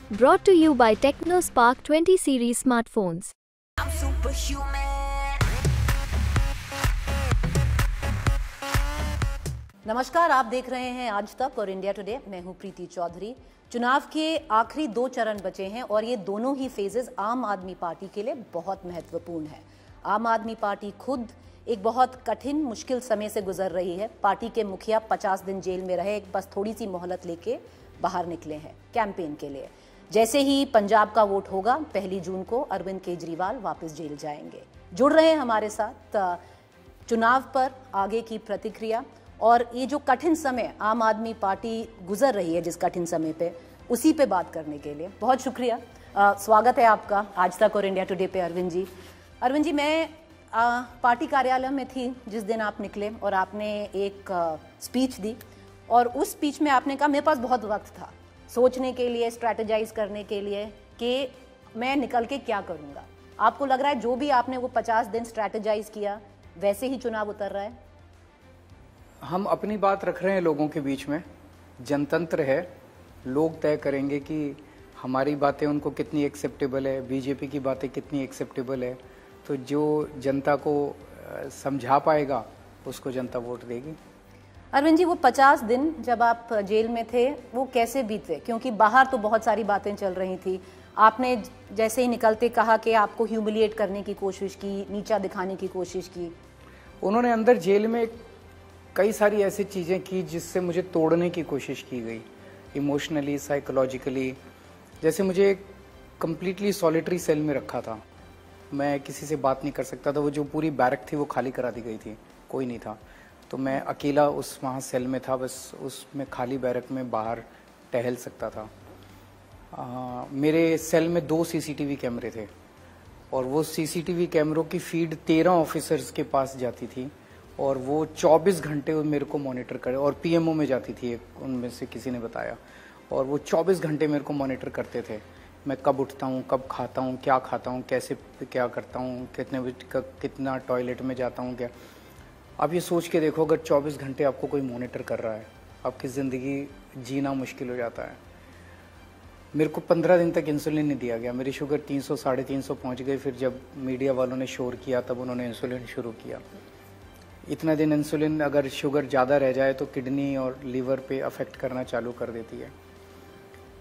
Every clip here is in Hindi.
Brought to you by TechnoSpark 20 series smartphones. I'm superhuman. नमस्कार, आप देख रहे हैं आज तक और इंडिया टुडे। मैं हूं प्रीति चौधरी। चुनाव के आखिरी 2 चरण बचे हैं और ये दोनों ही फेजेस आम आदमी पार्टी के लिए बहुत महत्वपूर्ण है। आम आदमी पार्टी खुद एक बहुत कठिन मुश्किल समय से गुजर रही है। पार्टी के मुखिया 50 दिन जेल में रहे, बस थोड़ी सी मोहलत लेके बाहर निकले हैं कैंपेन के लिए। जैसे ही पंजाब का वोट होगा 1 जून को अरविंद केजरीवाल वापस जेल जाएंगे। जुड़ रहे हैं हमारे साथ चुनाव पर आगे की प्रतिक्रिया और ये जो कठिन समय आम आदमी पार्टी गुजर रही है, जिस कठिन समय पे, उसी पे बात करने के लिए बहुत शुक्रिया। स्वागत है आपका आज तक और इंडिया टुडे पे अरविंद जी। अरविंद जी, मैं पार्टी कार्यालय में थी जिस दिन आप निकले और आपने एक स्पीच दी और उस स्पीच में आपने कहा मेरे पास बहुत वक्त था सोचने के लिए, स्ट्रैटेजाइज करने के लिए कि मैं निकल के क्या करूँगा। आपको लग रहा है जो भी आपने वो 50 दिन स्ट्रैटेजाइज किया वैसे ही चुनाव उतर रहा है? हम अपनी बात रख रहे हैं लोगों के बीच में। जनतंत्र है, लोग तय करेंगे कि हमारी बातें उनको कितनी एक्सेप्टेबल है, बीजेपी की बातें कितनी एक्सेप्टेबल है। तो जो जनता को समझा पाएगा उसको जनता वोट देगी। अरविंद जी, वो 50 दिन जब आप जेल में थे वो कैसे बीते? क्योंकि बाहर तो बहुत सारी बातें चल रही थी। आपने जैसे ही निकलते कहा कि आपको ह्यूमिलिएट करने की कोशिश की, नीचा दिखाने की कोशिश की। उन्होंने अंदर जेल में कई सारी ऐसी चीज़ें की जिससे मुझे तोड़ने की कोशिश की गई, इमोशनली, साइकोलॉजिकली। जैसे मुझे एक कम्प्लीटली सॉलिटरी सेल में रखा था, मैं किसी से बात नहीं कर सकता था। वो जो पूरी बैरक थी वो खाली करा दी गई थी, कोई नहीं था। तो मैं अकेला उस वहाँ सेल में था, बस उसमें खाली बैरक में बाहर टहल सकता था। मेरे सेल में 2 सीसीटीवी कैमरे थे और वो सीसीटीवी कैमरों की फीड 13 ऑफिसर्स के पास जाती थी और वो 24 घंटे मेरे को मॉनिटर करे। और पीएमओ में जाती थी एक, उनमें से किसी ने बताया। और वो 24 घंटे मेरे को मॉनिटर करते थे, मैं कब उठता हूँ, कब खाता हूँ, क्या खाता हूँ, कैसे क्या करता हूँ, कितने बजे कितना टॉयलेट में जाता हूँ, क्या। आप ये सोच के देखो, अगर 24 घंटे आपको कोई मॉनिटर कर रहा है, आपकी ज़िंदगी जीना मुश्किल हो जाता है। मेरे को 15 दिन तक इंसुलिन नहीं दिया गया। मेरी शुगर 300 साढ़े 300 पहुँच गई। फिर जब मीडिया वालों ने शोर किया तब उन्होंने इंसुलिन शुरू किया। इतना दिन इंसुलिन, अगर शुगर ज़्यादा रह जाए तो किडनी और लीवर पे अफेक्ट करना चालू कर देती है।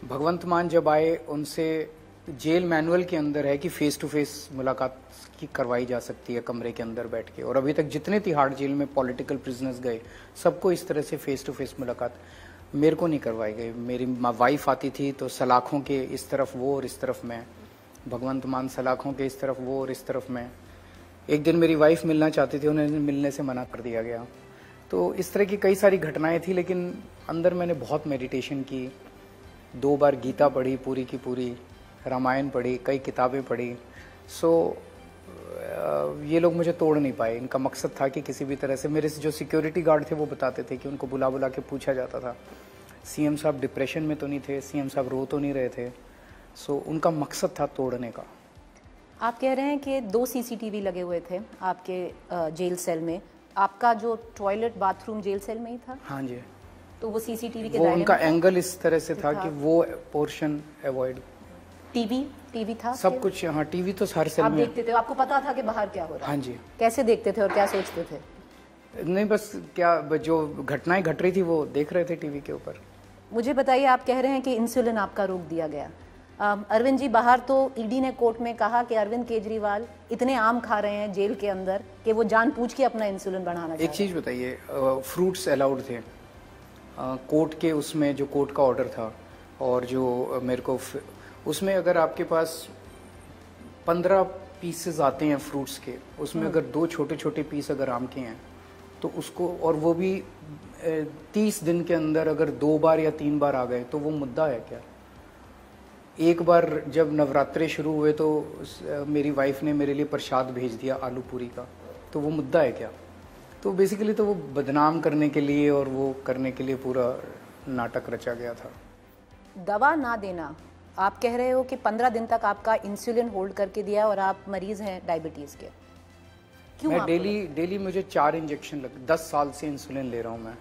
भगवंत मान जब आए, उनसे जेल मैनुअल के अंदर है कि फेस टू फेस मुलाकात की करवाई जा सकती है कमरे के अंदर बैठ के। और अभी तक जितने तिहाड़ जेल में पॉलिटिकल प्रिजनर्स गए सबको इस तरह से फेस टू फेस मुलाकात मेरे को नहीं करवाई गई। मेरी वाइफ आती थी तो सलाखों के इस तरफ वो और इस तरफ मैं, भगवंत मान सलाखों के इस तरफ वो और इस तरफ मैं। एक दिन मेरी वाइफ मिलना चाहती थी, उन्हें मिलने से मना कर दिया गया। तो इस तरह की कई सारी घटनाएं थी। लेकिन अंदर मैंने बहुत मेडिटेशन की, 2 बार गीता पढ़ी पूरी की पूरी, रामायण पढ़ी, कई किताबें पढ़ी। सो ये लोग मुझे तोड़ नहीं पाए। इनका मकसद था कि किसी भी तरह से, मेरे से जो सिक्योरिटी गार्ड थे वो बताते थे कि उनको बुला बुला के पूछा जाता था, सीएम साहब डिप्रेशन में तो नहीं थे, सीएम साहब रो तो नहीं रहे थे। सो उनका मकसद था तोड़ने का। आप कह रहे हैं कि 2 सीसीटीवी लगे हुए थे आपके जेल सेल में। आपका जो टॉयलेट बाथरूम जेल सेल में ही था? हाँ जी। तो वो सीसीटीवी के वो दायरे उनका में था? एंगल इस तरह से था कि वो पोर्शन अवॉइड। टीवी था? सब कुछ, हाँ, टीवी तो हर सेल आप में। देखते थे? आपको पता था कि बाहर क्या हो रहा है? हाँ जी। कैसे देखते थे और क्या सोचते थे? नहीं, बस क्या, जो घटनाएं घट रही थी वो देख रहे थे टीवी के ऊपर। मुझे बताइए, आप कह रहे हैं कि इंसुलिन आपका रोक दिया गया। अरविंद जी, बाहर तो ईडी ने कोर्ट में कहा कि अरविंद केजरीवाल इतने आम खा रहे हैं जेल के अंदर कि वो जानबूझ के अपना इंसुलिन बढ़ाना चाह एक चीज़ बताइए, फ्रूट्स अलाउड थे कोर्ट के, उसमें जो कोर्ट का ऑर्डर था। और जो मेरे को उसमें अगर आपके पास 15 पीसेस आते हैं फ्रूट्स के, उसमें अगर 2 छोटे छोटे पीस अगर आम के हैं तो उसको, और वो भी 30 दिन के अंदर अगर 2 बार या 3 बार आ गए तो वो मुद्दा है क्या? एक बार जब नवरात्रे शुरू हुए तो मेरी वाइफ ने मेरे लिए प्रसाद भेज दिया आलू पूरी का, तो वो मुद्दा है क्या? तो बेसिकली तो वो बदनाम करने के लिए और वो करने के लिए पूरा नाटक रचा गया था। दवा ना देना, आप कह रहे हो कि 15 दिन तक आपका इंसुलिन होल्ड करके दिया और आप मरीज हैं डायबिटीज़ के। क्यों? मैं डेली मुझे 4 इंजेक्शन 10 साल से इंसुलिन ले रहा हूँ मैं,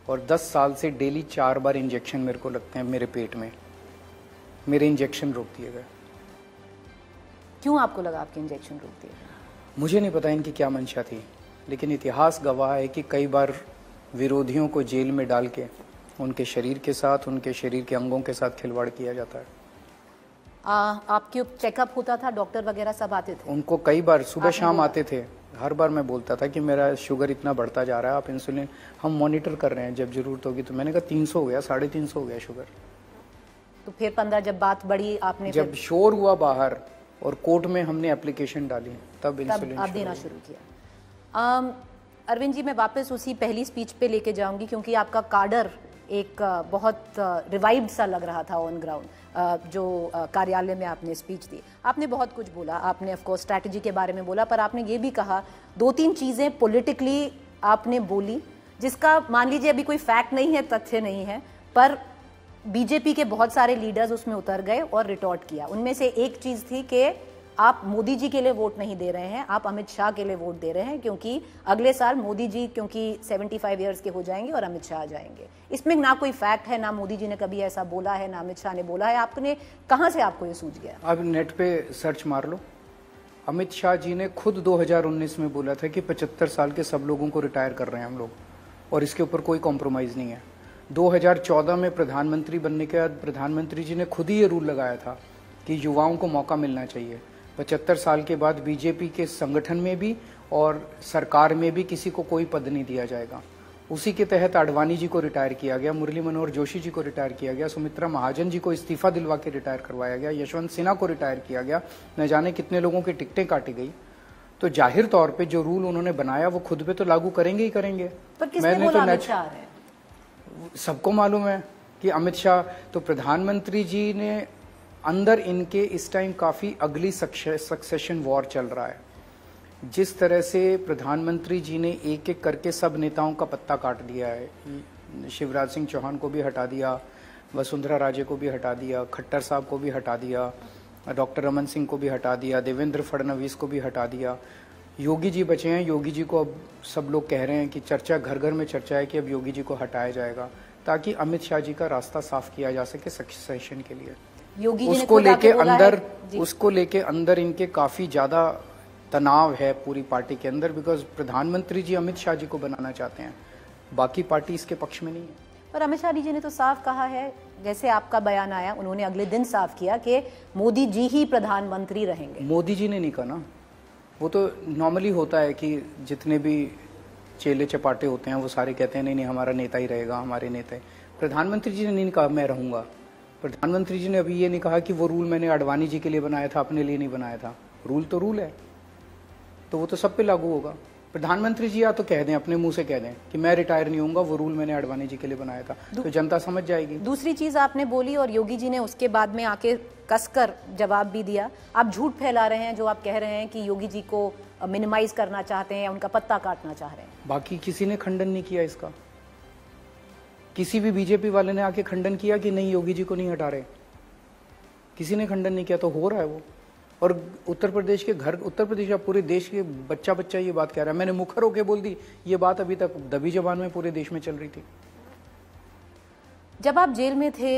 और 10 साल से डेली 4 बार इंजेक्शन मेरे को लगते हैं मेरे पेट में। मेरे इंजेक्शन रोक दिए गए। क्यों आपको लगा आपके इंजेक्शन रोक दिए गए? मुझे नहीं पता इनकी क्या मंशा थी, लेकिन इतिहास गवाह है कि कई बार विरोधियों को जेल में डाल के उनके शरीर के साथ, उनके शरीर के अंगों के साथ खिलवाड़ किया जाता है। आपके चेकअप होता था, डॉक्टर वगैरह सब आते थे? उनको कई बार सुबह शाम आते थे। हर बार मैं बोलता था कि मेरा शुगर इतना बढ़ता जा रहा है, आप इंसुलिन हम मॉनिटर कर रहे हैं, जब जरूरत होगी। तो मैंने कहा 300 हो गया, 350 हो गया शुगर। तो फिर 15 जब बात बढ़ी आपने, जब शोर हुआ बाहर और कोर्ट में हमने एप्लीकेशन डाली, तब इंसुलिन आप देना शुरू किया। अरविंद जी, मैं वापस उसी पहली स्पीच पे लेके जाऊंगी, क्योंकि आपका काडर एक बहुत रिवाइव्ड सा लग रहा था ऑन ग्राउंड, जो कार्यालय में आपने स्पीच दी। आपने बहुत कुछ बोला, आपने ऑफ कोर्स स्ट्रैटेजी के बारे में बोला, पर आपने ये भी कहा 2-3 चीज़ें पॉलिटिकली आपने बोली, जिसका मान लीजिए अभी कोई फैक्ट नहीं है, तथ्य नहीं है, पर बीजेपी के बहुत सारे लीडर्स उसमें उतर गए और रिटॉर्ट किया। उनमें से एक चीज़ थी कि आप मोदी जी के लिए वोट नहीं दे रहे हैं, आप अमित शाह के लिए वोट दे रहे हैं, क्योंकि अगले साल मोदी जी क्योंकि 75 ईयर्स के हो जाएंगे और अमित शाह आ जाएंगे। इसमें ना कोई फैक्ट है, ना मोदी जी ने कभी ऐसा बोला है, ना अमित शाह ने बोला है। आपने कहाँ से आपको ये सूझ गया? अब नेट पे सर्च मार लो। अमित शाह जी ने खुद 2019 में बोला था कि 75 साल के सब लोगों को रिटायर कर रहे हैं हम लोग, और इसके ऊपर कोई कॉम्प्रोमाइज़ नहीं है। 2014 में प्रधानमंत्री बनने के बाद प्रधानमंत्री जी ने खुद ही ये रूल लगाया था कि युवाओं को मौका मिलना चाहिए। 75 साल के बाद बीजेपी के संगठन में भी और सरकार में भी किसी को कोई पद नहीं दिया जाएगा। उसी के तहत आडवाणी जी को रिटायर किया गया, मुरली मनोहर जोशी जी को रिटायर किया गया, सुमित्रा महाजन जी को इस्तीफा दिलवा के रिटायर करवाया गया, यशवंत सिन्हा को रिटायर किया गया, न जाने कितने लोगों की टिकटें काटी गई। तो जाहिर तौर पे जो रूल उन्होंने बनाया वो खुद पे तो लागू करेंगे ही करेंगे। पर किसने बोला अमित शाह है? सबको मालूम है कि अमित शाह, तो प्रधानमंत्री जी ने अंदर इनके इस टाइम काफ़ी अगली सक्सेशन वॉर चल रहा है। जिस तरह से प्रधानमंत्री जी ने एक एक करके सब नेताओं का पत्ता काट दिया है, शिवराज सिंह चौहान को भी हटा दिया, वसुंधरा राजे को भी हटा दिया, खट्टर साहब को भी हटा दिया, डॉक्टर रमन सिंह को भी हटा दिया, देवेंद्र फडणवीस को भी हटा दिया, योगी जी बचे हैं। योगी जी को अब सब लोग कह रहे हैं कि चर्चा घर घर में चर्चा है कि अब योगी जी को हटाया जाएगा, ताकि अमित शाह जी का रास्ता साफ किया जा सके सक्सेशन के लिए। योगी जी उसको लेके अंदर इनके काफी ज्यादा तनाव है पूरी पार्टी के अंदर, बिकॉज प्रधानमंत्री जी अमित शाह जी को बनाना चाहते हैं, बाकी पार्टी इसके पक्ष में नहीं है। पर अमित शाह जी ने तो साफ कहा है, जैसे आपका बयान आया, उन्होंने अगले दिन साफ किया कि मोदी जी ही प्रधानमंत्री रहेंगे। मोदी जी ने नहीं कहा ना, वो तो नॉर्मली होता है कि जितने भी चेले चपाटे होते हैं वो सारे कहते हैं नहीं नहीं हमारा नेता ही रहेगा, हमारे नेता। प्रधानमंत्री जी ने नहीं कहा मैं रहूंगा। प्रधानमंत्री जी ने अभी ये नहीं कहा कि वो रूल मैंने आडवाणी जी के लिए बनाया था, अपने लिए नहीं बनाया था। रूल तो रूल है, तो वो तो सब पे लागू होगा। प्रधानमंत्री जी या तो कह दें, अपने मुंह से कह दें कि मैं रिटायर नहीं होऊंगा, वो रूल मैंने आडवाणी जी के लिए बनाया था, तो जनता समझ जाएगी। दूसरी चीज आपने बोली और योगी जी ने उसके बाद में आके कसकर जवाब भी दिया। आप झूठ फैला रहे हैं जो आप कह रहे हैं कि योगी जी को मिनिमाइज करना चाहते हैं, उनका पत्ता काटना चाह रहे हैं। बाकी किसी ने खंडन नहीं किया इसका, किसी भी बीजेपी वाले ने आके खंडन किया कि नहीं योगी जी को नहीं हटा रहे, किसी ने खंडन नहीं किया। तो हो रहा है वो। और उत्तर प्रदेश के पूरे देश के बच्चा बच्चा ये बात कह रहा है। मैंने मुखर होकर बोल दी, ये बात अभी तक दबी जबान में पूरे देश में चल रही थी। जब आप जेल में थे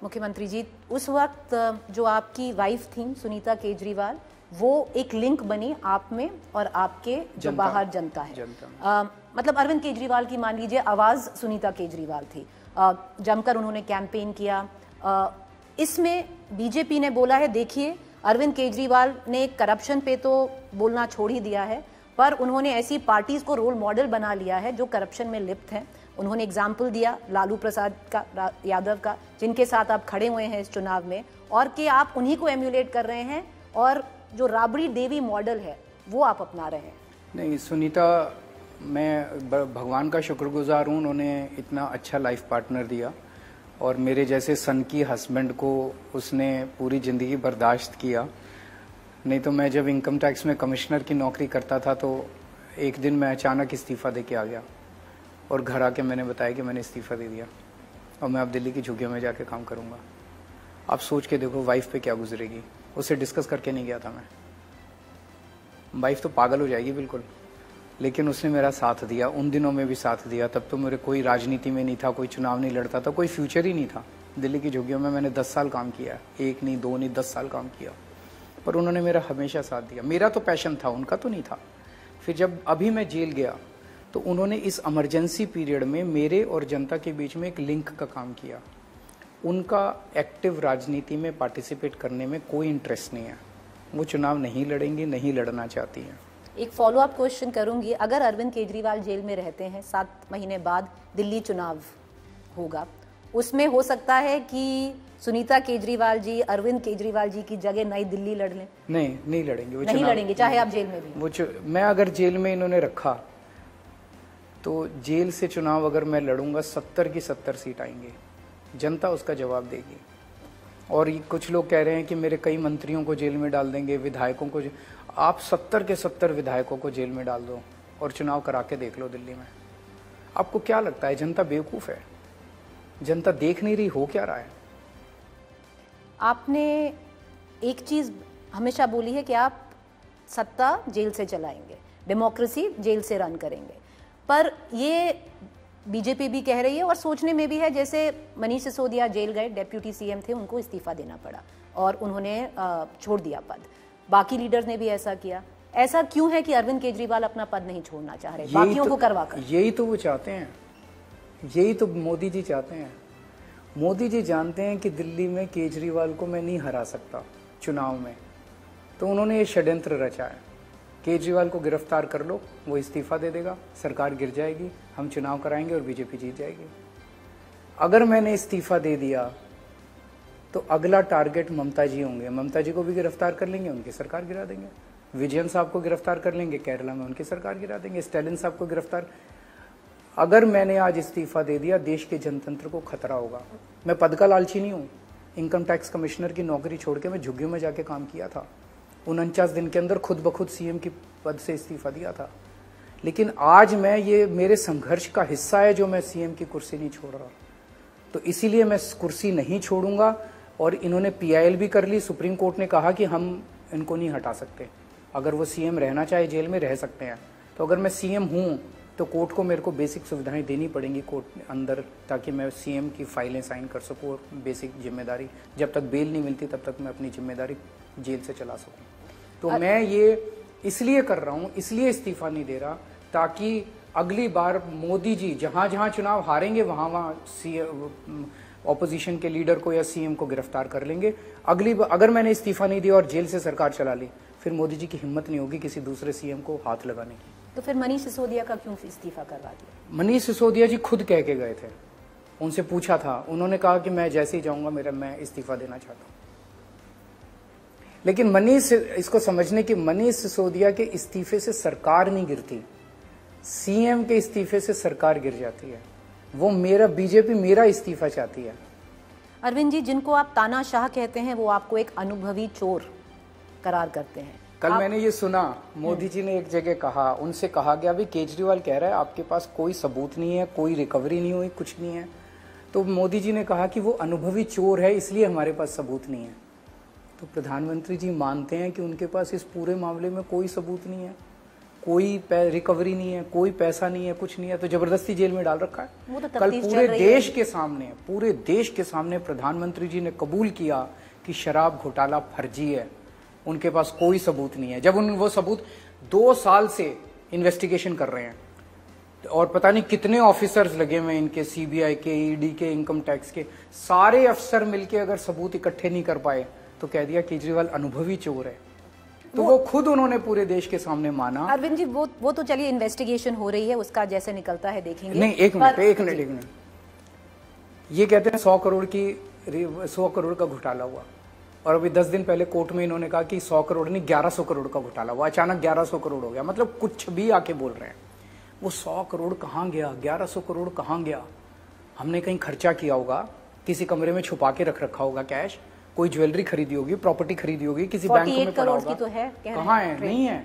मुख्यमंत्री जी, उस वक्त जो आपकी वाइफ थी सुनीता केजरीवाल, वो एक लिंक बनी आप में और आपके जो बाहर जनता है। मतलब अरविंद केजरीवाल की मान लीजिए आवाज़ सुनीता केजरीवाल थी। जमकर उन्होंने कैंपेन किया। इसमें बीजेपी ने बोला है देखिए अरविंद केजरीवाल ने करप्शन पे तो बोलना छोड़ ही दिया है, पर उन्होंने ऐसी पार्टीज को रोल मॉडल बना लिया है जो करप्शन में लिप्त हैं। उन्होंने एग्जाम्पल दिया लालू प्रसाद का, यादव का, जिनके साथ आप खड़े हुए हैं इस चुनाव में, और कि आप उन्हीं को एम्यूलेट कर रहे हैं और जो राबड़ी देवी मॉडल है वो आप अपना रहे हैं। नहीं, सुनीता, मैं भगवान का शुक्रगुजार हूँ, उन्होंने इतना अच्छा लाइफ पार्टनर दिया और मेरे जैसे सन की हस्बैंड को उसने पूरी ज़िंदगी बर्दाश्त किया। नहीं तो मैं जब इनकम टैक्स में कमिश्नर की नौकरी करता था तो एक दिन मैं अचानक इस्तीफ़ा दे के आ गया और घर आके मैंने बताया कि मैंने इस्तीफ़ा दे दिया और मैं अब दिल्ली की झुग्गियों में जाके काम करूँगा। आप सोच के देखो वाइफ पे क्या गुजरेगी। उससे डिस्कस करके नहीं गया था मैं, वाइफ तो पागल हो जाएगी बिल्कुल, लेकिन उसने मेरा साथ दिया, उन दिनों में भी साथ दिया। तब तो मेरे कोई राजनीति में नहीं था, कोई चुनाव नहीं लड़ता था, कोई फ्यूचर ही नहीं था। दिल्ली की झुग्गियों में मैंने 10 साल काम किया, 1 नहीं 2 नहीं 10 साल काम किया, पर उन्होंने मेरा हमेशा साथ दिया। मेरा तो पैशन था, उनका तो नहीं था। फिर जब अभी मैं जेल गया तो उन्होंने इस इमरजेंसी पीरियड में मेरे और जनता के बीच में एक लिंक का काम किया। उनका एक्टिव राजनीति में पार्टिसिपेट करने में कोई इंटरेस्ट नहीं है, वो चुनाव नहीं लड़ेंगी, नहीं लड़ना चाहती हैं। एक फॉलो अप क्वेश्चन करूंगी, अगर अरविंद केजरीवाल जेल में रहते हैं, 7 महीने बाद दिल्ली चुनाव होगा, उसमें हो सकता है कि सुनीता केजरीवाल जी अरविंद केजरीवाल जी की जगह नई दिल्ली लड़ लें? नहीं लड़ेंगे वो, नहीं लड़ेंगे चाहे आप जेल में भी। मैं अगर जेल में इन्होंने रखा तो जेल से चुनाव अगर मैं लड़ूंगा 70 की 70 सीट आएंगे, जनता उसका जवाब देगी। और कुछ लोग कह रहे हैं कि मेरे कई मंत्रियों को जेल में डाल देंगे, विधायकों को। आप 70 के 70 विधायकों को जेल में डाल दो और चुनाव करा के देख लो दिल्ली में। आपको क्या लगता है जनता बेवकूफ है? जनता देख नहीं रही हो क्या रहा है? आपने एक चीज हमेशा बोली है कि आप सत्ता जेल से चलाएंगे, डेमोक्रेसी जेल से रन करेंगे, पर ये बीजेपी भी कह रही है और सोचने में भी है, जैसे मनीष सिसोदिया जेल गए, डेप्यूटी सीएम थे, उनको इस्तीफा देना पड़ा और उन्होंने छोड़ दिया पद। बाकी लीडर्स ने भी ऐसा किया। ऐसा क्यों है कि अरविंद केजरीवाल अपना पद नहीं छोड़ना चाह रहे, बाकियों को करवा कर? यही तो वो चाहते हैं, यही तो मोदी जी चाहते हैं। मोदी जी जानते हैं कि दिल्ली में केजरीवाल को मैं नहीं हरा सकता चुनाव में, तो उन्होंने ये षड्यंत्र रचा है। केजरीवाल को गिरफ्तार कर लो, वो इस्तीफा दे देगा, सरकार गिर जाएगी, हम चुनाव कराएंगे और बीजेपी जीत जाएगी। अगर मैंने इस्तीफा दे दिया तो अगला टारगेट ममता जी होंगे, ममता जी को भी गिरफ्तार कर लेंगे, उनकी सरकार गिरा देंगे। विजयन साहब को गिरफ्तार कर लेंगे, केरला में उनकी सरकार गिरा देंगे। स्टालिन साहब को गिरफ्तार। अगर मैंने आज इस्तीफा दे दिया, देश के जनतंत्र को खतरा होगा। मैं पद का लालची नहीं हूँ, इनकम टैक्स कमिश्नर की नौकरी छोड़ के मैं झुग्गियों में जाके काम किया था, 49 दिन के अंदर खुद ब खुद सीएम की पद से इस्तीफा दिया था। लेकिन आज मैं, ये मेरे संघर्ष का हिस्सा है जो मैं सीएम की कुर्सी नहीं छोड़ रहा, तो इसीलिए मैं कुर्सी नहीं छोड़ूंगा। और इन्होंने पीआईएल भी कर ली, सुप्रीम कोर्ट ने कहा कि हम इनको नहीं हटा सकते, अगर वो सीएम रहना चाहे जेल में रह सकते हैं। तो अगर मैं सीएम हूँ तो कोर्ट को मेरे को बेसिक सुविधाएं देनी पड़ेंगी कोर्ट अंदर, ताकि मैं सीएम की फाइलें साइन कर सकूँ और बेसिक जिम्मेदारी, जब तक बेल नहीं मिलती तब तक मैं अपनी जिम्मेदारी जेल से चला सकूँ। तो मैं ये इसलिए कर रहा हूँ, इसलिए इस्तीफा नहीं दे रहा, ताकि अगली बार मोदी जी जहाँ जहाँ चुनाव हारेंगे वहाँ वहाँ ऑपोजिशन के लीडर को या सीएम को गिरफ्तार कर लेंगे। अगली बार अगर मैंने इस्तीफा नहीं दिया और जेल से सरकार चला ली, फिर मोदी जी की हिम्मत नहीं होगी किसी दूसरे सीएम को हाथ लगाने की। तो फिर मनीष सिसोदिया का क्यों इस्तीफा करवा दिया? मनीष सिसोदिया जी खुद कह के गए थे, उनसे पूछा था, उन्होंने कहा कि मैं जैसे ही जाऊंगा मैं इस्तीफा देना चाहता हूँ। लेकिन इसको समझने की, मनीष सिसोदिया के इस्तीफे से सरकार नहीं गिरती, सीएम के इस्तीफे से सरकार गिर जाती है। वो बीजेपी मेरा इस्तीफा चाहती है। अरविंद जी, जिनको आप तानाशाह कहते हैं वो आपको एक अनुभवी चोर करार करते हैं। कल मैंने ये सुना, मोदी जी ने एक जगह कहा, उनसे कहा गया भी केजरीवाल कह रहा है आपके पास कोई सबूत नहीं है, कोई रिकवरी नहीं हुई, कुछ नहीं है। तो मोदी जी ने कहा कि वो अनुभवी चोर है इसलिए हमारे पास सबूत नहीं है। तो प्रधानमंत्री जी मानते हैं कि उनके पास इस पूरे मामले में कोई सबूत नहीं है, कोई रिकवरी नहीं है, कोई पैसा नहीं है, कुछ नहीं है, तो जबरदस्ती जेल में डाल रखा है। वो तो कल पूरे देश के सामने प्रधानमंत्री जी ने कबूल किया कि शराब घोटाला फर्जी है, उनके पास कोई सबूत नहीं है। जब वो सबूत 2 साल से इन्वेस्टिगेशन कर रहे हैं और पता नहीं कितने ऑफिसर्स लगे हुए इनके, सीबीआई के, ईडी के, इनकम टैक्स के, सारे अफसर मिलके अगर सबूत इकट्ठे नहीं कर पाए तो कह दिया केजरीवाल अनुभवी चोर है। तो वो खुद उन्होंने पूरे देश के सामने माना। अरविंद जी, वो तो चलिए इन्वेस्टिगेशन हो रही है, उसका जैसे निकलता है देखेंगे। नहीं, एक मिनट, ये कहते हैं 100 करोड़ का घोटाला हुआ, और अभी 10 दिन पहले कोर्ट में इन्होंने कहा कि 100 करोड़ नहीं 1100 करोड़ का घोटाला हुआ। अचानक 1100 करोड़ हो गया, मतलब कुछ भी आके बोल रहे हैं। वो 100 करोड़ कहाँ गया, 1100 करोड़ कहाँ गया? हमने कहीं खर्चा किया होगा, किसी कमरे में छुपा के रखा होगा कैश, कोई ज्वेलरी खरीदी होगी, प्रॉपर्टी खरीदी होगी, किसी बैंक में पड़ा होगा। तो है, कहाँ है? नहीं है।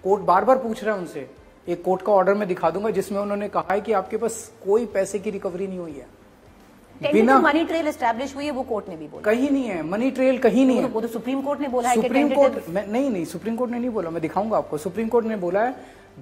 कोर्ट बार बार पूछ रहा है उनसे। एक कोर्ट का ऑर्डर में दिखा दूंगा जिसमें उन्होंने कहा है कि आपके पास कोई पैसे की रिकवरी नहीं हुई है। बिना मनी ट्रेल एस्टैब्लिश हुई है, वो कोर्ट ने भी बोला। कहीं नहीं है मनी ट्रेल, कहीं नहीं है। वो तो सुप्रीम कोर्ट ने बोला है। सुप्रीम कोर्ट नहीं, सुप्रीम कोर्ट ने नहीं बोला, मैं दिखाऊंगा आपको। सुप्रीम कोर्ट ने बोला है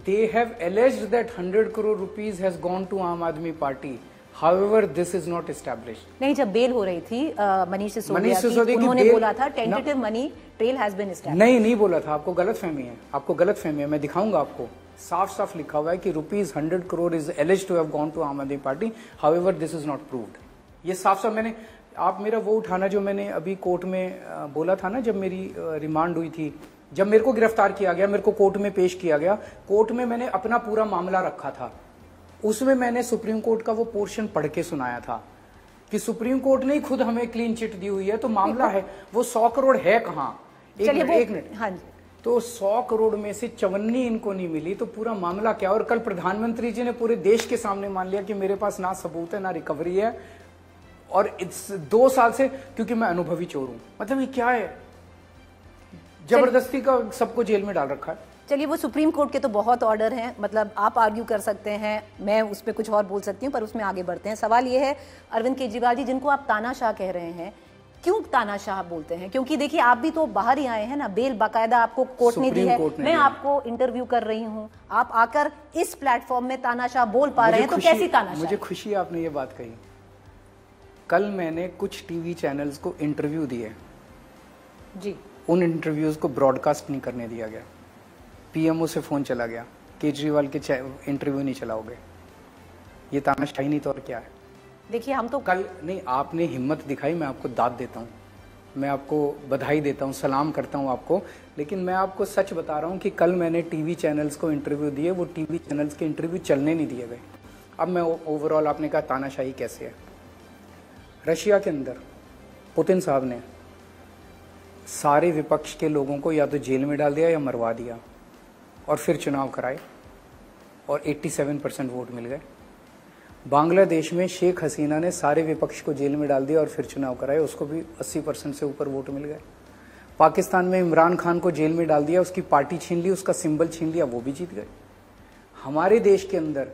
they have alleged that 100 crore rupees has gone to Aam Aadmi Party However, this is not established. नहीं, जब बेल हो रही थी मनीष मनीष सिसोदिया सिसोदिया की, की उन्होंने बेल- बोला था tentative money trail has been established. नहीं बोला था, आपको गलत फहमी है, आपको गलत फहमी है। मैं दिखाऊंगा आपको, साफ साफ लिखा हुआ है कि ₹100 crore is alleged to have gone to Aam Aadmi Party. However this is not proved. ये साफ साफ मैंने, आप मेरा वो उठाना जो मैंने अभी कोर्ट में बोला था ना, जब मेरी रिमांड हुई थी, जब मेरे को गिरफ्तार किया गया, मेरे को कोर्ट में पेश किया गया, कोर्ट में मैंने अपना पूरा मामला रखा था। उसमें मैंने सुप्रीम कोर्ट का वो पोर्शन पढ़ के सुनाया था कि सुप्रीम कोर्ट ने ही खुद हमें क्लीन चिट दी हुई है, तो मामला है वो 100 करोड़ है कहाँ। एक मिनट, हाँ जी, तो 100 करोड़ में से 54 इनको नहीं मिली, तो पूरा मामला क्या। और कल प्रधानमंत्री जी ने पूरे देश के सामने मान लिया कि मेरे पास ना सबूत है ना रिकवरी है, और 2 साल से, क्योंकि मैं अनुभवी चोर हूं। मतलब ये क्या है, जबरदस्ती का सबको जेल में डाल रखा है। चलिए, वो सुप्रीम कोर्ट के तो बहुत ऑर्डर हैं, मतलब आप आर्ग्यू कर सकते हैं, मैं उस पर कुछ और बोल सकती हूँ, पर उसमें आगे बढ़ते हैं। सवाल ये है अरविंद केजरीवाल जी, जिनको आप तानाशाह कह रहे हैं, क्यों तानाशाह बोलते हैं? क्योंकि देखिए, आप भी तो बाहर ही आए हैं ना, बेल बाकायदा आपको कोर्ट ने दी है, मैं आपको इंटरव्यू कर रही हूँ, आप आकर इस प्लेटफॉर्म में तानाशाह बोल पा रहे हैं, तो कैसी तानाशाह? मुझे खुशी है आपने ये बात कही। कल मैंने कुछ टीवी चैनल्स को इंटरव्यू दिए जी, उन इंटरव्यूज को ब्रॉडकास्ट नहीं करने दिया गया। पीएमओ से फोन चला गया, केजरीवाल के इंटरव्यू नहीं चलाओगे। ये तानाशाही नहीं तो और क्या है? देखिए, हम तो कल नहीं, आपने हिम्मत दिखाई, मैं आपको दाद देता हूँ, मैं आपको बधाई देता हूँ, सलाम करता हूँ आपको। लेकिन मैं आपको सच बता रहा हूँ कि कल मैंने टीवी चैनल्स को इंटरव्यू दिए, वो टीवी चैनल्स के इंटरव्यू चलने नहीं दिए गए। अब मैं ओवरऑल, आपने कहा तानाशाही कैसे है। रशिया के अंदर पुतिन साहब ने सारे विपक्ष के लोगों को या तो जेल में डाल दिया या मरवा दिया, और फिर चुनाव कराए, और 87% वोट मिल गए। बांग्लादेश में शेख हसीना ने सारे विपक्ष को जेल में डाल दिया और फिर चुनाव कराए, उसको भी 80% से ऊपर वोट मिल गए। पाकिस्तान में इमरान खान को जेल में डाल दिया, उसकी पार्टी छीन ली, उसका सिंबल छीन लिया, वो भी जीत गए। हमारे देश के अंदर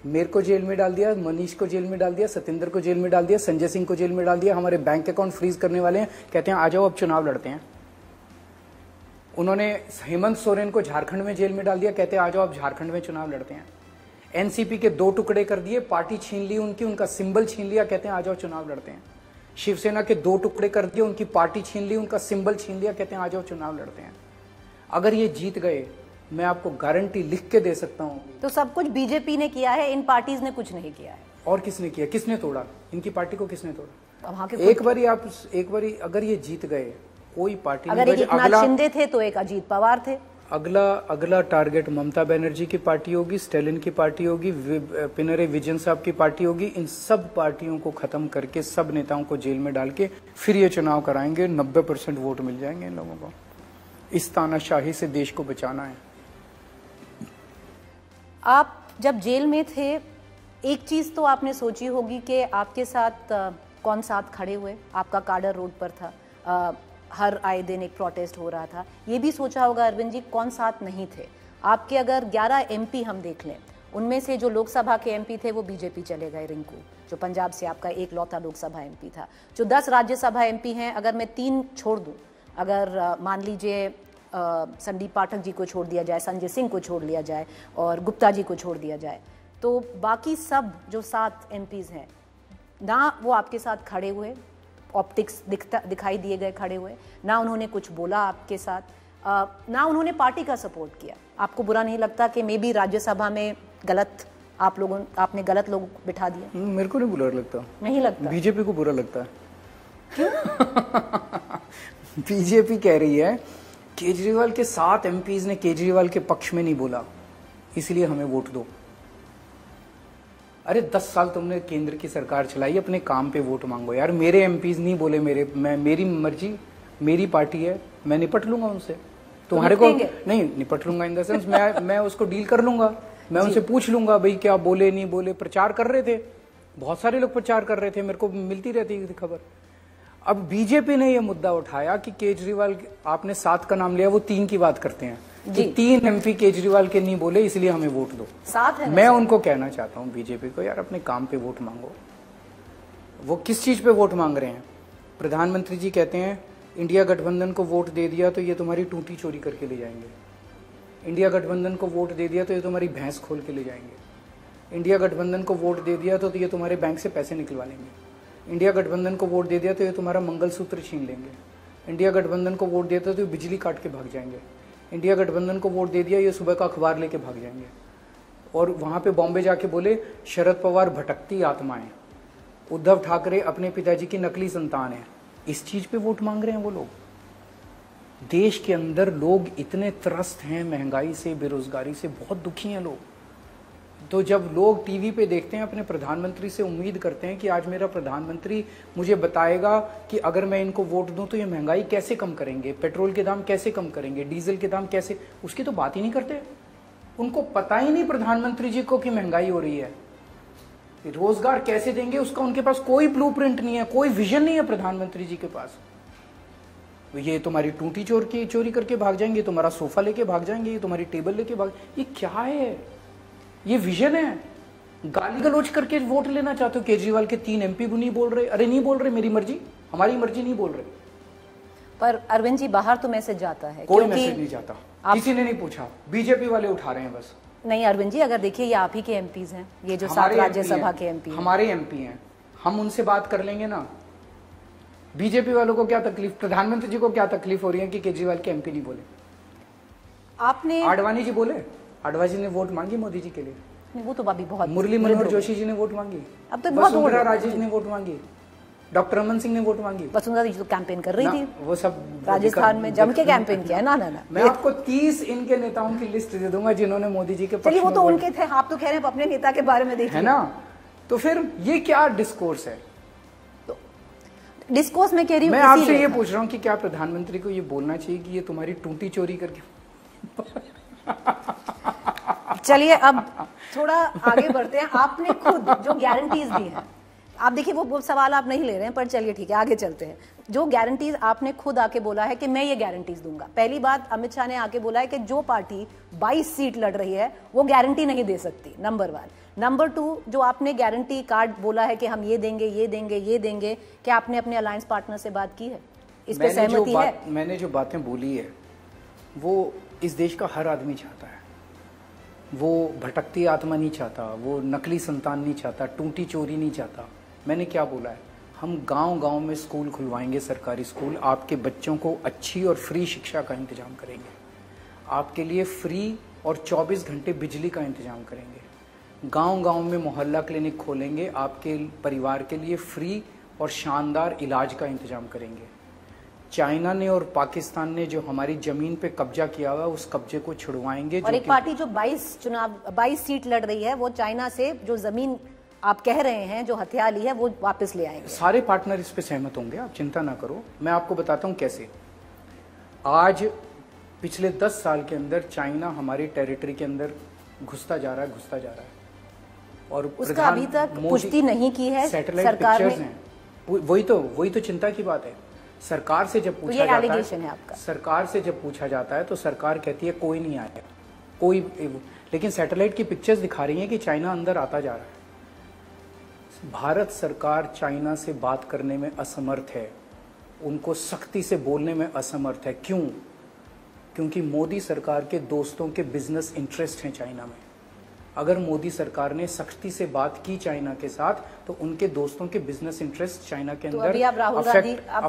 मेरे को जेल में डाल दिया, मनीष को जेल में डाल दिया, सत्येंद्र को जेल में डाल दिया, संजय सिंह को जेल में डाल दिया। हमारे बैंक अकाउंट फ्रीज करने वाले हैं, कहते हैं आ जाओ अब चुनाव लड़ते हैं। उन्होंने हेमंत सोरेन को झारखंड में जेल में डाल दिया, कहते हैं आ जाओ अब झारखंड में चुनाव लड़ते हैं। एनसीपी के 2 टुकड़े कर दिए, पार्टी छीन ली उनकी, उनका सिंबल छीन लिया, कहते हैं आ जाओ चुनाव लड़ते हैं। शिवसेना के 2 टुकड़े कर दिए, उनकी पार्टी छीन ली, उनका सिंबल छीन लिया, कहते हैं आ जाओ चुनाव लड़ते हैं। अगर ये जीत गए, मैं आपको गारंटी लिख के दे सकता हूं। तो सब कुछ बीजेपी ने किया है, इन पार्टीज ने कुछ नहीं किया है। और किसने किया? किसने तोड़ा इनकी पार्टी को? किसने तोड़ा? वहां के एक बारी अगर ये जीत गए, कोई पार्टी अगर एक एकनाथ शिंदे थे तो एक अजीत पवार थे। अगला टारगेट ममता बनर्जी की पार्टी होगी, स्टेलिन की पार्टी होगी, पिनरे विजयन साहब की पार्टी होगी। इन सब पार्टियों को खत्म करके, सब नेताओं को जेल में डाल के फिर ये चुनाव कराएंगे। 90% वोट मिल जाएंगे इन लोगों को। इस तानाशाही से देश को बचाना है। आप जब जेल में थे, एक चीज तो आपने सोची होगी कि आपके साथ कौन साथ खड़े हुए। आपका काडर रोड पर था, हर आए दिन एक प्रोटेस्ट हो रहा था। ये भी सोचा होगा अरविंद जी, कौन साथ नहीं थे आपके। अगर 11 एमपी हम देख लें, उनमें से जो लोकसभा के एमपी थे वो बीजेपी चले गए। रिंकू, जो पंजाब से आपका एक लौता लोकसभा एमपी था। जो 10 राज्यसभा एमपी हैं, अगर मैं 3 छोड़ दूं, अगर मान लीजिए संदीप पाठक जी को छोड़ दिया जाए, संजय सिंह को छोड़ लिया जाए और गुप्ता जी को छोड़ दिया जाए, तो बाकी सब जो 7 एमपीज हैं ना, वो आपके साथ खड़े हुए, ऑप्टिक्स दिखाई दिए गए खड़े हुए, ना उन्होंने कुछ बोला आपके साथ, ना उन्होंने पार्टी का सपोर्ट किया। आपको बुरा नहीं लगता कि मे बी राज्यसभा में आपने गलत लोग बिठा दिए? मेरे को नहीं बुरा लगता। नहीं लगता? बीजेपी को बुरा लगता है। बीजेपी कह रही है केजरीवाल के 7 एमपीज ने केजरीवाल के पक्ष में नहीं बोला, इसलिए हमें वोट दो। अरे 10 साल तुमने केंद्र की सरकार चलाई, अपने काम पे वोट मांगो यार। मेरे एमपीज नहीं बोले, मेरी मर्जी, मेरी पार्टी है, मैं निपट लूंगा उनसे। तुम्हारे को नहीं निपट लूंगा इन द सेंस, मैं उसको डील कर लूंगा। मैं उनसे पूछ लूंगा भाई क्या बोले नहीं बोले। प्रचार कर रहे थे, बहुत सारे लोग प्रचार कर रहे थे, मेरे को मिलती रहती थी खबर। अब बीजेपी ने यह मुद्दा उठाया कि केजरीवाल, आपने 7 का नाम लिया, वो 3 की बात करते हैं कि 3 एमपी केजरीवाल के नहीं बोले, इसलिए हमें वोट दो। 7 है। मैं उनको कहना चाहता हूं बीजेपी को, यार अपने काम पे वोट मांगो। वो किस चीज पे वोट मांग रहे हैं? प्रधानमंत्री जी कहते हैं इंडिया गठबंधन को वोट दे दिया तो ये तुम्हारी टूटी चोरी करके ले जाएंगे। इंडिया गठबंधन को वोट दे दिया तो ये तुम्हारी भैंस खोल के ले जाएंगे। इंडिया गठबंधन को वोट दे दिया तो ये तुम्हारे बैंक से पैसे निकलवा लेंगे। इंडिया गठबंधन को वोट दे दिया तो ये तुम्हारा मंगलसूत्र छीन लेंगे। इंडिया गठबंधन को वोट देता तो ये बिजली काट के भाग जाएंगे। इंडिया गठबंधन को वोट दे दिया ये सुबह का अखबार लेके भाग जाएंगे। और वहां पे बॉम्बे जाके बोले शरद पवार भटकती आत्माएं, उद्धव ठाकरे अपने पिताजी की नकली संतान है। इस चीज पे वोट मांग रहे हैं वो लोग। देश के अंदर लोग इतने त्रस्त हैं महंगाई से, बेरोजगारी से, बहुत दुखी हैं लोग। तो जब लोग टीवी पे देखते हैं अपने प्रधानमंत्री से उम्मीद करते हैं कि आज मेरा प्रधानमंत्री मुझे बताएगा कि अगर मैं इनको वोट दूं तो ये महंगाई कैसे कम करेंगे, पेट्रोल के दाम कैसे कम करेंगे, डीजल के दाम कैसे, उसकी तो बात ही नहीं करते। उनको पता ही नहीं प्रधानमंत्री जी को कि महंगाई हो रही है। रोजगार कैसे देंगे उसका उनके पास कोई ब्लूप्रिंट नहीं है, कोई विजन नहीं है प्रधानमंत्री जी के पास। ये तुम्हारी टूटी चोरी करके भाग जाएंगे, तुम्हारा सोफा लेके भाग जाएंगे, ये तुम्हारी टेबल लेके भाग, ये क्या है? ये विजन है? गाली गलौज करके वोट लेना चाहते हो? केजरीवाल के 3 MP भी नहीं बोल रहे। अरे नहीं बोल रहे, मेरी मर्जी, हमारी मर्जी नहीं बोल रहे। पर अरविंद जी बाहर तो मैसेज जाता है, कोई मैसेज नहीं जाता, किसी ने नहीं पूछा, बीजेपी वाले उठा रहे हैं बस। नहीं अरविंद जी, अगर देखिए ये आप ही के एमपीज हैं, ये जो 7 राज्यसभा के एमपी, हमारे एमपी हैं, हम उनसे बात कर लेंगे ना। बीजेपी वालों को क्या तकलीफ, प्रधानमंत्री जी को क्या तकलीफ हो रही है कि केजरीवाल के एमपी नहीं बोले? आपने आडवाणी जी बोले, आडवाणी जी ने वोट मांगी मोदी जी के लिए, वो तो अभी बहुत, मुरली मनोहर जोशी जी ने वोट मांगी, अब तो बहुत वसुंधरा राजे ने वोट मांगी, डॉक्टर रमन सिंह ने वोट मांगी। वसुंधरा जी तो कैंपेन कर रही थी, वो सब राजस्थान में जम के कैंपेन किया है ना। मैं आपको 30 इनके नेताओं की लिस्ट दे दूंगा जिन्होंने मोदी जी के पक्ष चलिए वो में तो वोट- उनके थे, आप तो कह रहे हैं अपने नेता के बारे में देखिए, है ना। तो फिर ये क्या डिस्कोर्स है? डिस्कोर्स में कह रही हूँ, मैं आपसे ये पूछ रहा हूँ कि क्या प्रधानमंत्री को ये बोलना चाहिए कि ये तुम्हारी टूटी चोरी करके चलिए अब थोड़ा आगे बढ़ते हैं। आपने खुद जो गारंटीज दी हैं, आप देखिए वो सवाल आप नहीं ले रहे हैं, पर चलिए ठीक है आगे चलते हैं। जो गारंटीज आपने खुद आके बोला है कि मैं ये गारंटीज दूंगा। पहली बात, अमित शाह ने आके बोला है कि जो पार्टी 22 सीट लड़ रही है वो गारंटी नहीं दे सकती, नंबर 1। नंबर 2, जो आपने गारंटी कार्ड बोला है कि हम ये देंगे ये देंगे ये देंगे, क्या आपने अपने अलायंस पार्टनर से बात की है? इस पे सहमति है? मैंने जो बातें बोली है वो इस देश का हर आदमी चाहता है। वो भटकती आत्मा नहीं चाहता, वो नकली संतान नहीं चाहता, टूटी चोरी नहीं चाहता। मैंने क्या बोला है, हम गांव-गांव में स्कूल खुलवाएंगे, सरकारी स्कूल, आपके बच्चों को अच्छी और फ्री शिक्षा का इंतजाम करेंगे, आपके लिए फ्री और 24 घंटे बिजली का इंतजाम करेंगे, गांव-गांव में मोहल्ला क्लिनिक खोलेंगे, आपके परिवार के लिए फ्री और शानदार इलाज का इंतजाम करेंगे। चाइना ने और पाकिस्तान ने जो हमारी जमीन पे कब्जा किया हुआ उस कब्जे को छुड़वाएंगे। और एक पार्टी जो 22 सीट लड़ रही है वो चाइना से जो जमीन आप कह रहे हैं जो हथिया ली है वो वापस ले आएंगे। सारे पार्टनर इस पे सहमत होंगे, आप चिंता ना करो। मैं आपको बताता हूं कैसे। आज पिछले 10 साल के अंदर चाइना हमारी टेरिटरी के अंदर घुसता जा रहा है और उसका अभी तक पुष्टि नहीं की है सरकार ने। वही तो चिंता की बात है। सरकार से जब पूछा जाता है आपका, सरकार से जब पूछा जाता है तो सरकार कहती है कोई नहीं आएगा, कोई, लेकिन सैटेलाइट की पिक्चर्स दिखा रही हैं कि चाइना अंदर आता जा रहा है। भारत सरकार चाइना से बात करने में असमर्थ है, उनको सख्ती से बोलने में असमर्थ है। क्यों? क्योंकि मोदी सरकार के दोस्तों के बिजनेस इंटरेस्ट हैं चाइना में। अगर मोदी सरकार ने सख्ती से बात की चाइना के साथ तो उनके दोस्तों के बिजनेस इंटरेस्ट चाइना के अंदर, तो अभी आप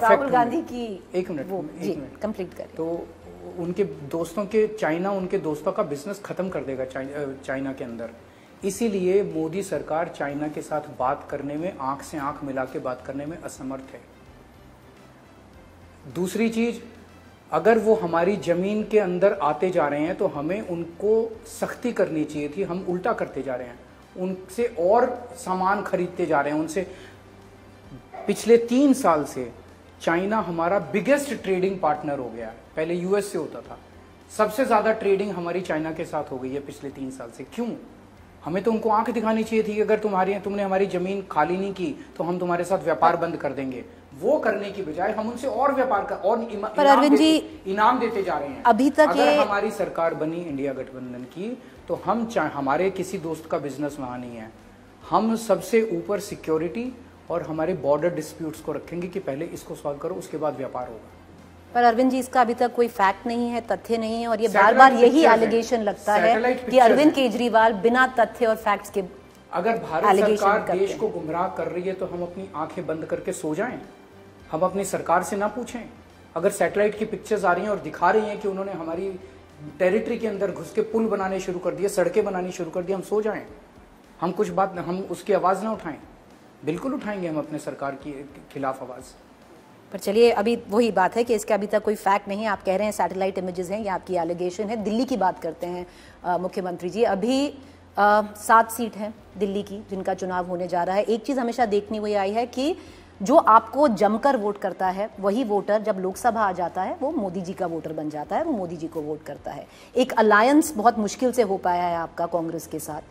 राहुल गांधी की एक मिनट कंप्लीट करें, तो उनके दोस्तों के, चाइना उनके दोस्तों का बिजनेस खत्म कर देगा चाइना के अंदर। इसीलिए मोदी सरकार चाइना के साथ बात करने में, आंख से आंख मिला के बात करने में असमर्थ है। दूसरी चीज, अगर वो हमारी जमीन के अंदर आते जा रहे हैं तो हमें उनको सख्ती करनी चाहिए थी, हम उल्टा करते जा रहे हैं, उनसे और सामान खरीदते जा रहे हैं उनसे। पिछले 3 साल से चाइना हमारा बिगेस्ट ट्रेडिंग पार्टनर हो गया है। पहले यूएस से होता था, सबसे ज्यादा ट्रेडिंग हमारी चाइना के साथ हो गई है पिछले 3 साल से। क्यों? हमें तो उनको आंख दिखानी चाहिए थी कि अगर तुमने हमारी जमीन खाली नहीं की तो हम तुम्हारे साथ व्यापार बंद कर देंगे। वो करने की बजाय हम उनसे और व्यापार का और इनाम देते जा रहे हैं। अभी तक अगर हमारी सरकार बनी इंडिया गठबंधन की तो हम हमारे किसी दोस्त का बिजनेस वहां नहीं है, हम सबसे ऊपर सिक्योरिटी और हमारे बॉर्डर डिस्प्यूट्स को रखेंगे कि पहले इसको सॉल्व करो, उसके बाद व्यापार होगा। पर अरविंद जी, इसका अभी तक कोई फैक्ट नहीं है, तथ्य नहीं है, और ये बार बार यही एलिगेशन लगता है कि अरविंद केजरीवाल बिना तथ्य और फैक्ट्स के अगर भारत सरकार देश को गुमराह कर रही है तो हम अपनी आंखें बंद करके सो जाएं? हम अपनी सरकार से ना पूछें? अगर सैटेलाइट की पिक्चर्स आ रही हैं और दिखा रही हैं कि उन्होंने हमारी टेरिटरी के अंदर घुस के पुल बनाने शुरू कर दिए, सड़कें बनानी शुरू कर दी, हम सो जाएं? हम उसकी आवाज़ ना उठाएं? बिल्कुल उठाएंगे हम अपने सरकार की खिलाफ आवाज़। पर चलिए, अभी वही बात है कि इसके अभी तक कोई फैक्ट नहीं है। आप कह रहे हैं सैटेलाइट इमेजेस हैं, ये आपकी एलिगेशन है। दिल्ली की बात करते हैं मुख्यमंत्री जी। अभी 7 सीट हैं दिल्ली की जिनका चुनाव होने जा रहा है। एक चीज़ हमेशा देखनी हुई आई है कि जो आपको जमकर वोट करता है वही वोटर जब लोकसभा आ जाता है वो मोदी जी का वोटर बन जाता है, वो मोदी जी को वोट करता है। एक अलायंस बहुत मुश्किल से हो पाया है आपका कांग्रेस के साथ।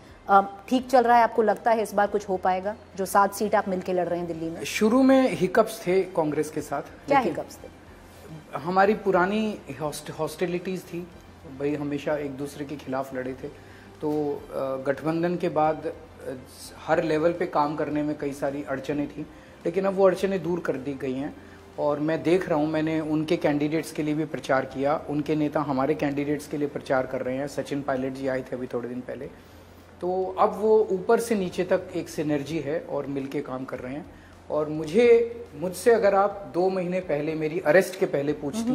ठीक चल रहा है? आपको लगता है इस बार कुछ हो पाएगा? जो 7 सीट आप मिलके लड़ रहे हैं दिल्ली में। शुरू में हिकअप्स थे कांग्रेस के साथ। क्या हिकअप्स थे? हमारी पुरानी हॉस्टिलिटीज थी भाई, हमेशा एक दूसरे के खिलाफ लड़े थे। तो गठबंधन के बाद हर लेवल पे काम करने में कई सारी अड़चने थी, लेकिन अब वो अड़चनें दूर कर दी गई हैं। और मैं देख रहा हूँ, मैंने उनके कैंडिडेट्स के लिए भी प्रचार किया, उनके नेता हमारे कैंडिडेट्स के लिए प्रचार कर रहे हैं। सचिन पायलट जी आए थे अभी थोड़े दिन पहले। तो अब वो ऊपर से नीचे तक एक सिनर्जी है और मिलके काम कर रहे हैं। और मुझसे अगर आप 2 महीने पहले मेरी अरेस्ट के पहले पूछती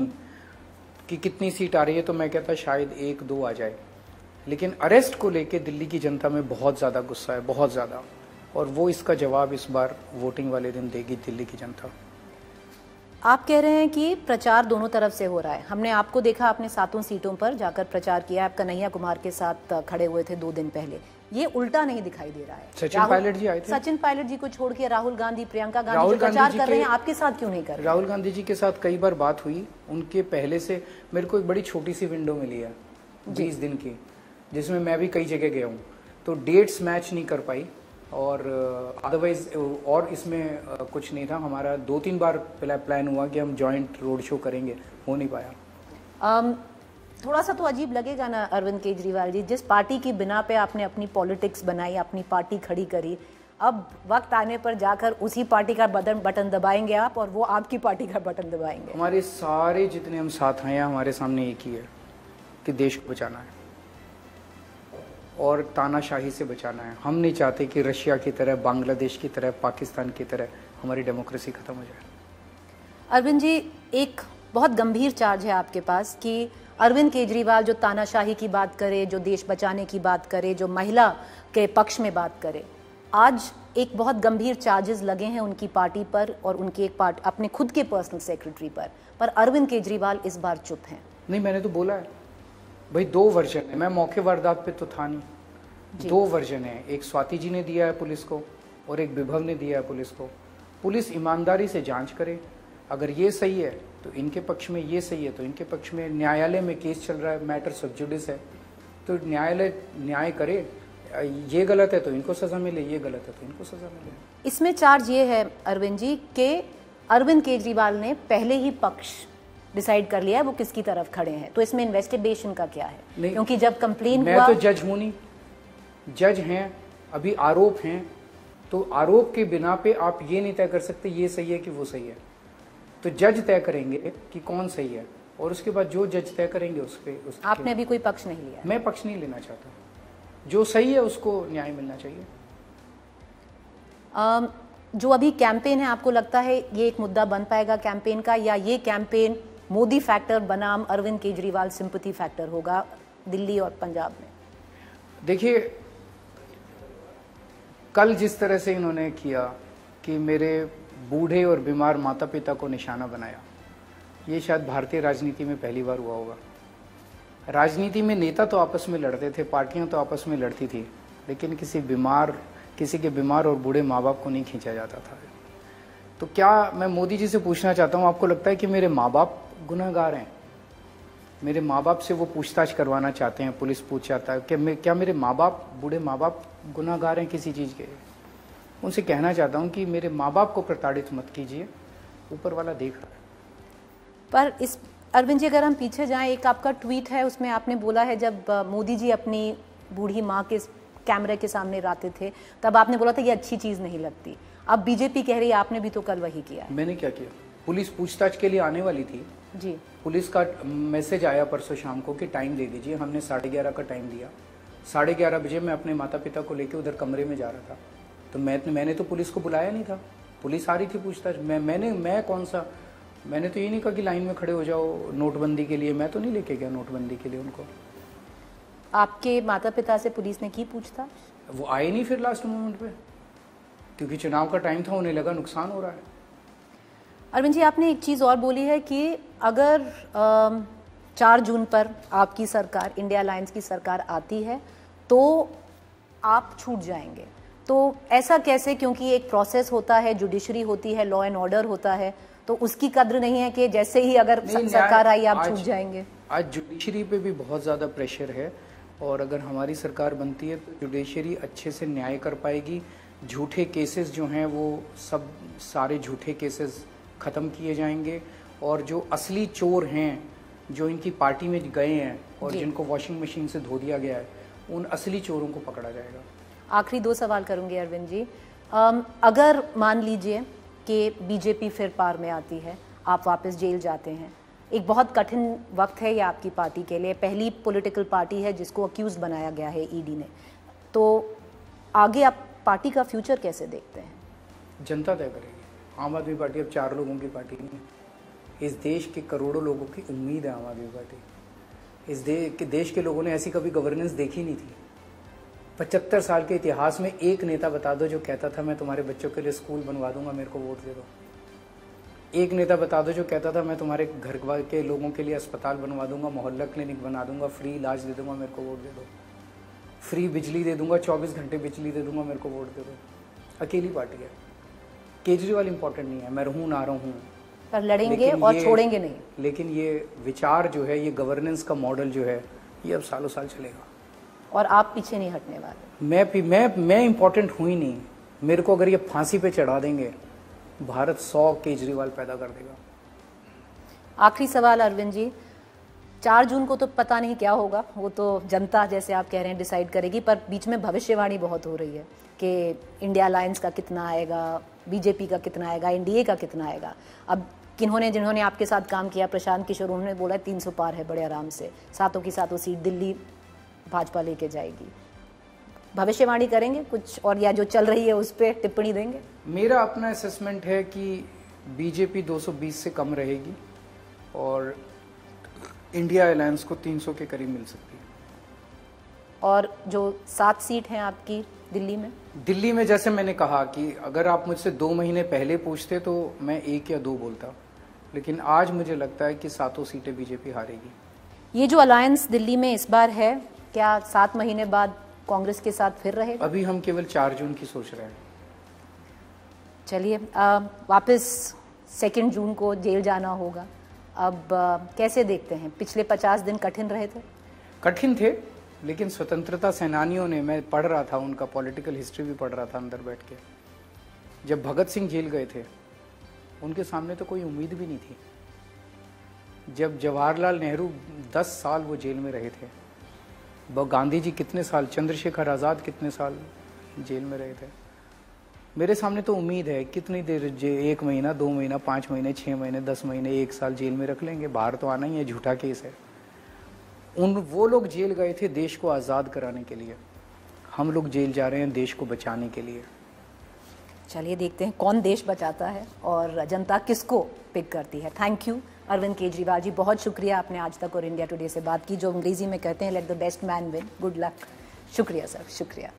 कि कितनी सीट आ रही है तो मैं कहता शायद 1-2 आ जाए। लेकिन अरेस्ट को लेके दिल्ली की जनता में बहुत ज़्यादा गुस्सा है, बहुत ज़्यादा। और वो इसका जवाब इस बार वोटिंग वाले दिन देगी दिल्ली की जनता। आप कह रहे हैं कि प्रचार दोनों तरफ से हो रहा है। हमने आपको देखा, आपने 7 सीटों पर जाकर प्रचार किया। आप कन्हैया कुमार के साथ खड़े हुए थे 2 दिन पहले। ये उल्टा नहीं दिखाई दे रहा है। सचिन पायलट जी आए थे। सचिन पायलट जी को छोड़ के राहुल गांधी, प्रियंका गांधी जो प्रचार कर रहे हैं, आपके साथ क्यों नहीं कर रहे? राहुल गांधी जी के साथ कई बार बात हुई। उनके पहले से मेरे को एक बड़ी छोटी सी विंडो मिली है 20 दिन की, जिसमें मैं भी कई जगह गया हूँ। तो डेट्स मैच नहीं कर पाई और अदरवाइज और इसमें कुछ नहीं था। हमारा 2-3 बार प्लान हुआ कि हम जॉइंट रोड शो करेंगे, हो नहीं पाया। थोड़ा सा तो अजीब लगेगा ना अरविंद केजरीवाल जी, जिस पार्टी की बिना पे आपने अपनी पॉलिटिक्स बनाई, अपनी पार्टी खड़ी करी, अब वक्त आने पर जाकर उसी पार्टी का बटन दबाएंगे आप और वो आपकी पार्टी का बटन दबाएंगे। हमारे सारे जितने हम साथ हैं, हमारे सामने एक ही है कि देश को बचाना है और तानाशाही से बचाना है। हम नहीं चाहते कि रशिया की तरह, बांग्लादेश की तरह, पाकिस्तान की तरह हमारी डेमोक्रेसी खत्म हो जाए। अरविंद जी, एक बहुत गंभीर चार्ज है आपके पास कि अरविंद केजरीवाल जो तानाशाही की बात करे, जो देश बचाने की बात करे, जो महिला के पक्ष में बात करे, आज एक बहुत गंभीर चार्जेस लगे हैं उनकी पार्टी पर और उनके अपने खुद के पर्सनल सेक्रेटरी पर अरविंद केजरीवाल इस बार चुप हैं। नहीं, मैंने तो बोला है भाई, 2 वर्जन है। मैं मौके वारदात पे तो था नहीं। 2 वर्जन है, एक स्वाति जी ने दिया है पुलिस को और एक विभव ने दिया है पुलिस को। पुलिस ईमानदारी से जांच करे, अगर ये सही है तो इनके पक्ष में, ये सही है तो इनके पक्ष में। न्यायालय में केस चल रहा है, मैटर सब जुडिस है, तो न्यायालय न्याय करे। ये गलत है तो इनको सजा मिले, ये गलत है तो इनको सजा मिले। इसमें चार्ज ये है अरविंद जी कि अरविंद केजरीवाल ने पहले ही पक्ष डिसाइड कर लिया है वो किसकी तरफ खड़े हैं, तो इसमें इन्वेस्टिगेशन का क्या है? क्योंकि जब कंप्लेन मैं तो जज हूं नहीं, जज हैं, अभी आरोप हैं, तो आरोप के बिना पे आप ये नहीं तय कर सकते ये सही है कि वो सही है। तो जज तय करेंगे कि कौन सही है और उसके बाद जो जज तय करेंगे उस पे। आपने अभी कोई पक्ष नहीं लिया? मैं पक्ष नहीं लेना चाहता, जो सही है उसको न्याय मिलना चाहिए। जो अभी कैंपेन है, आपको लगता है ये एक मुद्दा बन पाएगा कैंपेन का, या ये कैंपेन मोदी फैक्टर बनाम अरविंद केजरीवाल सिंपैथी फैक्टर होगा दिल्ली और पंजाब में? देखिए, कल जिस तरह से इन्होंने किया कि मेरे बूढ़े और बीमार माता पिता को निशाना बनाया, ये शायद भारतीय राजनीति में पहली बार हुआ होगा। राजनीति में नेता तो आपस में लड़ते थे, पार्टियां तो आपस में लड़ती थी, लेकिन किसी के बीमार और बूढ़े माँ बाप को नहीं खींचा जाता था। तो क्या मैं मोदी जी से पूछना चाहता हूँ, आपको लगता है कि मेरे माँ बाप गुनहगार हैं? मेरे माँ बाप से वो पूछताछ करवाना चाहते हैं, पुलिस पूछ चाहता है कि क्या मेरे माँ बाप, बूढ़े माँ बाप गुनहगार हैं किसी चीज़ के? उनसे कहना चाहता हूँ कि मेरे माँ बाप को प्रताड़ित मत कीजिए, ऊपर वाला देख रहा है। पर इस अरविंद जी, अगर हम पीछे जाएं, एक आपका ट्वीट है, उसमें आपने बोला है जब मोदी जी अपनी बूढ़ी माँ के कैमरे के सामने रहते थे तब आपने बोला था ये अच्छी चीज़ नहीं लगती। अब बीजेपी कह रही है, आपने भी तो कल वही किया है। मैंने क्या किया? पुलिस पूछताछ के लिए आने वाली थी जी, पुलिस का मैसेज आया परसों शाम को कि टाइम दे दीजिए। हमने 11:30 का टाइम दिया, 11:30 बजे मैं अपने माता पिता को लेके उधर कमरे में जा रहा था, तो मैंने तो पुलिस को बुलाया नहीं था। पुलिस आ रही थी पूछताछ। मैं कौन सा, मैंने तो ये नहीं कहा कि लाइन में खड़े हो जाओ नोटबंदी के लिए, मैं तो नहीं लेके गया नोटबंदी के लिए उनको। आपके माता पिता से पुलिस ने की पूछताछ? वो आए नहीं फिर लास्ट मोमेंट पे, क्योंकि चुनाव का टाइम था, उन्हें लगा नुकसान हो रहा है। अरविंद जी, आपने एक चीज़ और बोली है कि अगर 4 जून पर आपकी सरकार, इंडिया अलायंस की सरकार आती है तो आप छूट जाएंगे। तो ऐसा कैसे? क्योंकि एक प्रोसेस होता है, जुडिशरी होती है, लॉ एंड ऑर्डर होता है, तो उसकी कद्र नहीं है कि जैसे ही अगर सरकार आई आप छूट जाएंगे। आज जुडिशरी पे भी बहुत ज़्यादा प्रेशर है, और अगर हमारी सरकार बनती है तो जुडिशरी अच्छे से न्याय कर पाएगी। झूठे केसेस जो हैं वो सब सारे झूठे केसेस ख़त्म किए जाएंगे, और जो असली चोर हैं जो इनकी पार्टी में गए हैं और जिनको वॉशिंग मशीन से धो दिया गया है, उन असली चोरों को पकड़ा जाएगा। आखिरी 2 सवाल करूंगी अरविंद जी। अगर मान लीजिए कि बीजेपी फिर पार में आती है, आप वापस जेल जाते हैं, एक बहुत कठिन वक्त है ये आपकी पार्टी के लिए, पहली पॉलिटिकल पार्टी है जिसको अक्यूज बनाया गया है ईडी ने, तो आगे आप पार्टी का फ्यूचर कैसे देखते हैं? जनता तय करेगी। आम आदमी पार्टी अब 4 लोगों की पार्टी नहीं, इस देश के करोड़ों लोगों की उम्मीद है आम आदमी पार्टी। इस देश के लोगों ने ऐसी कभी गवर्नेंस देखी नहीं थी। 75 साल के इतिहास में एक नेता बता दो जो कहता था मैं तुम्हारे बच्चों के लिए स्कूल बनवा दूंगा, मेरे को वोट दे दो। एक नेता बता दो जो कहता था मैं तुम्हारे घर के लोगों के लिए अस्पताल बनवा दूंगा, मोहल्ला क्लिनिक बना दूंगा, फ्री इलाज दे दूंगा, मेरे को वोट दे दो। फ्री बिजली दे दूंगा, 24 घंटे बिजली दे दूंगा, मेरे को वोट दे दो। अकेली पार्टी है। केजरीवाल इंपॉर्टेंट नहीं है, मैं रहूं ना रहूं, पर लड़ेंगे और छोड़ेंगे नहीं। लेकिन ये विचार जो है, ये गवर्नेंस का मॉडल जो है, ये अब सालों साल चलेगा और आप पीछे नहीं हटने वाले। मैं इंपॉर्टेंट हुई नहीं। मेरे को अगर ये फांसी पे चढ़ा देंगे, भारत 100 केजरीवाल पैदा कर देगा। आखिरी सवाल अरविंद जी, 4 जून को तो पता नहीं क्या होगा, वो तो जनता जैसे आप कह रहे हैं डिसाइड करेगी, पर बीच में भविष्यवाणी बहुत हो रही है कि इंडिया अलायंस का कितना आएगा, बीजेपी का कितना आएगा, एनडीए का कितना आएगा। अब जिन्होंने आपके साथ काम किया, प्रशांत किशोर, उन्होंने बोला 300 पार है बड़े आराम से, सातों की सातों सीट दिल्ली भाजपा लेके जाएगी। भविष्यवाणी करेंगे कुछ, और या जो चल रही है उस पर टिप्पणी देंगे? मेरा अपना असेसमेंट है कि बीजेपी 220 से कम रहेगी और इंडिया अलायंस को 300 के करीब मिल सकती है। और जो 7 सीट हैं आपकी दिल्ली में, जैसे मैंने कहा कि अगर आप मुझसे 2 महीने पहले पूछते तो मैं 1 या 2 बोलता, लेकिन आज मुझे लगता है कि 7 सीटें बीजेपी हारेगी। ये जो अलायंस दिल्ली में इस बार है, क्या 7 महीने बाद कांग्रेस के साथ फिर रहेगा? अभी हम केवल 4 जून की सोच रहे हैं। चलिए, वापस 2 जून को जेल जाना होगा। अब कैसे देखते हैं? पिछले 50 दिन कठिन रहे थे? कठिन थे, लेकिन स्वतंत्रता सेनानियों ने, मैं पढ़ रहा था उनका पॉलिटिकल हिस्ट्री भी पढ़ रहा था अंदर बैठ के, जब भगत सिंह जेल गए थे उनके सामने तो कोई उम्मीद भी नहीं थी। जब जवाहरलाल नेहरू 10 साल वो जेल में रहे थे, गांधी जी कितने साल, चंद्रशेखर आज़ाद कितने साल जेल में रहे थे, मेरे सामने तो उम्मीद है कितनी देर, 1 महीना, 2 महीना, 5 महीने, 6 महीने, 10 महीने, 1 साल जेल में रख लेंगे, बाहर तो आना ही है, झूठा केस है। वो लोग जेल गए थे देश को आज़ाद कराने के लिए, हम लोग जेल जा रहे हैं देश को बचाने के लिए। चलिए देखते हैं कौन देश बचाता है और जनता किसको पिक करती है। थैंक यू अरविंद केजरीवाल जी, बहुत शुक्रिया, आपने आज तक और इंडिया टुडे से बात की, जो अंग्रेजी में कहते हैं let the best man win. Good luck. शुक्रिया सर, शुक्रिया।